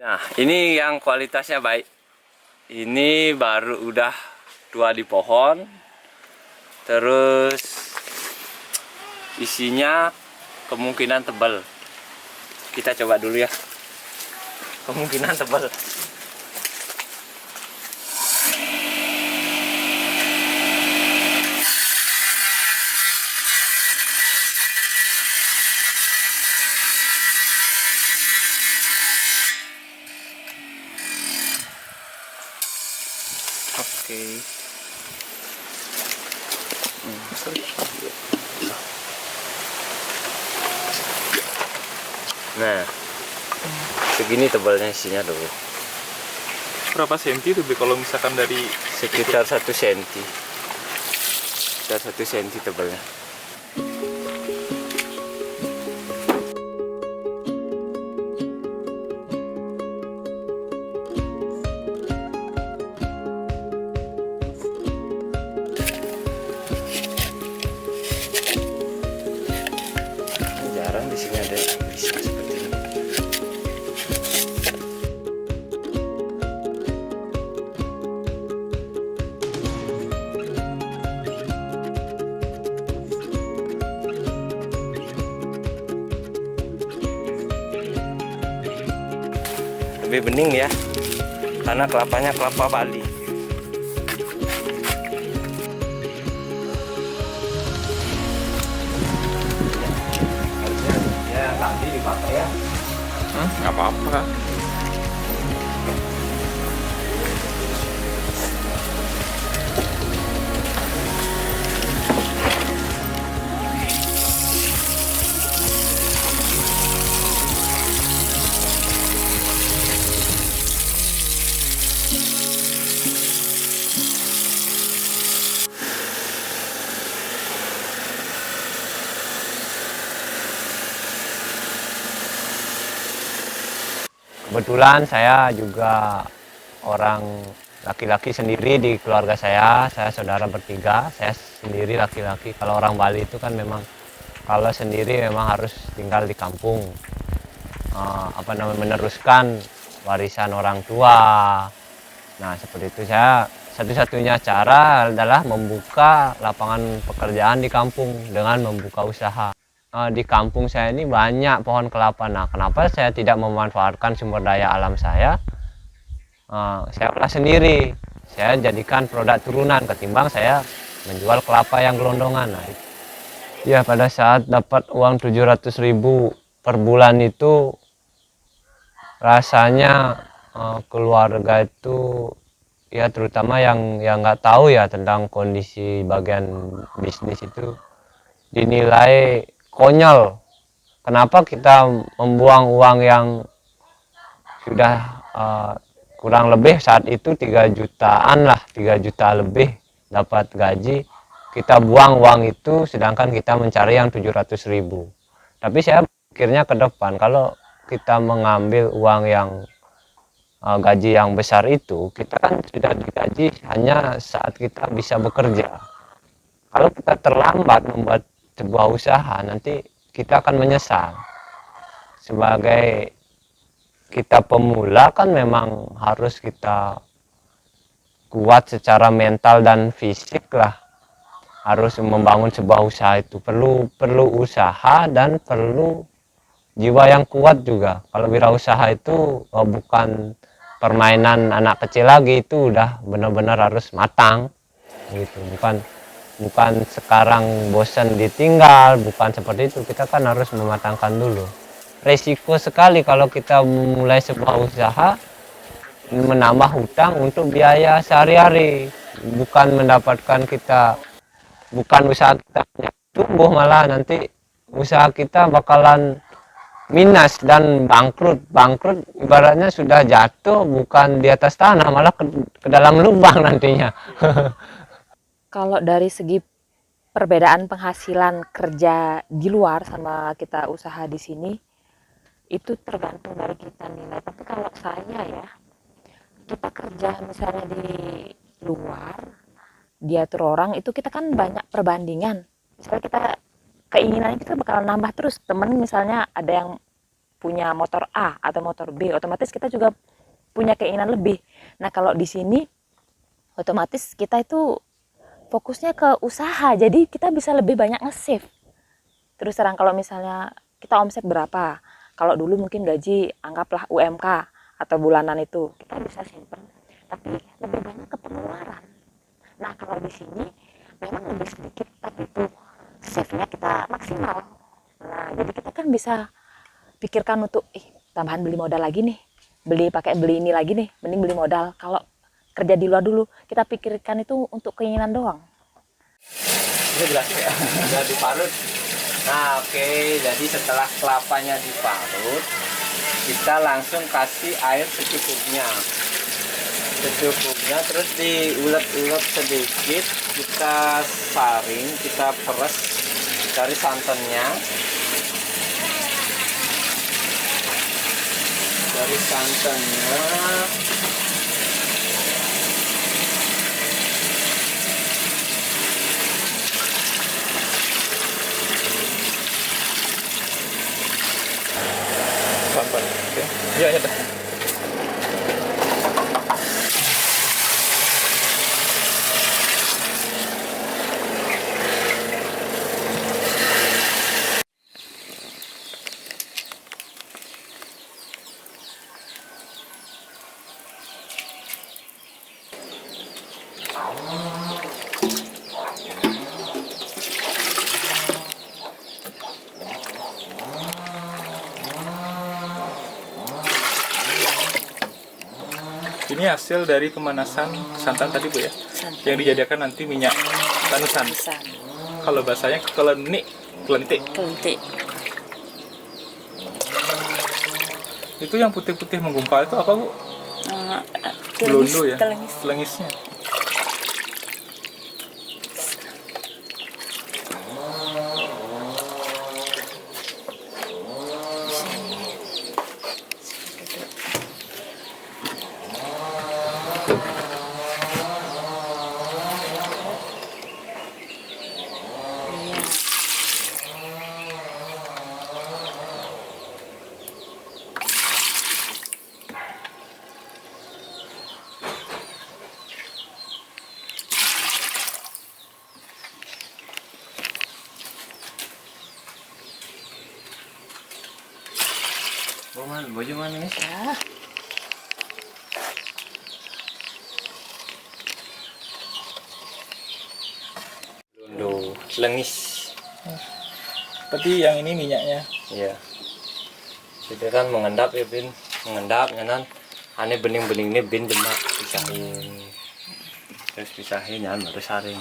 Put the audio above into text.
Nah, ini yang kualitasnya baik. Ini baru udah 2 di pohon. Terus isinya kemungkinan tebal. Kita coba dulu ya. Kemungkinan tebal. Oke. Nah, segini tebalnya isinya dulu. Berapa senti tuh kalau misalkan dari Sekitar 1 senti. Sekitar 1 senti tebalnya. Jarang di sini ada bisa seperti ini. Lebih bening ya, karena kelapanya kelapa Bali. Harusnya ya tadi dipakai ya. nggak apa-apa. Kebetulan saya juga orang laki-laki sendiri di keluarga saya saudara bertiga, saya sendiri laki-laki. Kalau orang Bali itu kan memang kalau sendiri memang harus tinggal di kampung, meneruskan warisan orang tua. Nah seperti itu, saya satu-satunya cara adalah membuka lapangan pekerjaan di kampung dengan membuka usaha. Di kampung saya ini banyak pohon kelapa. Nah, kenapa saya tidak memanfaatkan sumber daya alam saya? Saya olah sendiri. Saya jadikan produk turunan ketimbang saya menjual kelapa yang gelondongan. Nah, ya pada saat dapat uang 700.000 per bulan itu rasanya keluarga itu ya terutama yang nggak tahu ya tentang kondisi bagian bisnis itu dinilai konyol. Kenapa kita membuang uang yang sudah kurang lebih saat itu 3 jutaan lah, 3 juta lebih dapat gaji, kita buang uang itu sedangkan kita mencari yang 700.000. Tapi saya pikirnya ke depan, kalau kita mengambil uang yang gaji yang besar itu, kita kan sudah digaji hanya saat kita bisa bekerja. Kalau kita terlambat membuat sebuah usaha, nanti kita akan menyesal. Sebagai kita pemula kan memang harus kita kuat secara mental dan fisik lah. Harus membangun sebuah usaha itu perlu usaha dan perlu jiwa yang kuat juga. Kalau wirausaha itu bukan permainan anak kecil lagi, itu udah benar-benar harus matang gitu. Bukan sekarang bosan ditinggal, bukan seperti itu. Kita kan harus mematangkan dulu. Resiko sekali kalau kita mulai sebuah usaha menambah hutang untuk biaya sehari-hari, bukan usaha kita tumbuh, malah nanti usaha kita bakalan minus dan bangkrut. Ibaratnya sudah jatuh bukan di atas tanah, malah ke dalam lubang nantinya. Kalau dari segi perbedaan penghasilan kerja di luar sama kita usaha di sini, itu tergantung dari kita nilai. Tapi kalau saya ya, kita kerja misalnya di luar, diatur orang, itu kita kan banyak perbandingan. Misalnya kita keinginan kita bakal nambah terus. Temen misalnya ada yang punya motor A atau motor B, otomatis kita juga punya keinginan lebih. Nah kalau di sini otomatis kita itu fokusnya ke usaha, jadi kita bisa lebih banyak nge-save. Terus terang kalau misalnya kita omset berapa, kalau dulu mungkin gaji anggaplah UMK atau bulanan itu kita bisa simpen, tapi lebih banyak ke pengeluaran. Nah kalau di sini memang lebih sedikit, tapi itu save-nya kita maksimal. Nah jadi kita kan bisa pikirkan untuk tambahan beli modal lagi nih, beli ini lagi nih, mending beli modal. Kalau kerja di luar dulu kita pikirkan itu untuk keinginan doang. Ini jelas ya, udah diparut. Nah oke, jadi setelah kelapanya diparut, kita langsung kasih air secukupnya, terus diulek-ulek sedikit, kita saring, kita peres dari santannya. Pelan-pelan. Oke. Iya, ya dah. Ini hasil dari pemanasan santan tadi Bu ya, yang dijadikan nanti minyak tanusan. Kalau bahasanya kelentik. Itu yang putih-putih menggumpal itu apa Bu? Belundu ya, kelengisnya. Baju mana nih? Lundu, lengis. Tapi yang ini minyaknya. Iya. Jadi kan mengendap ya Bin, mengendap nyanan. Ane bening-bening ini Bin demak pisahin. Terus pisahin nyan baru saring.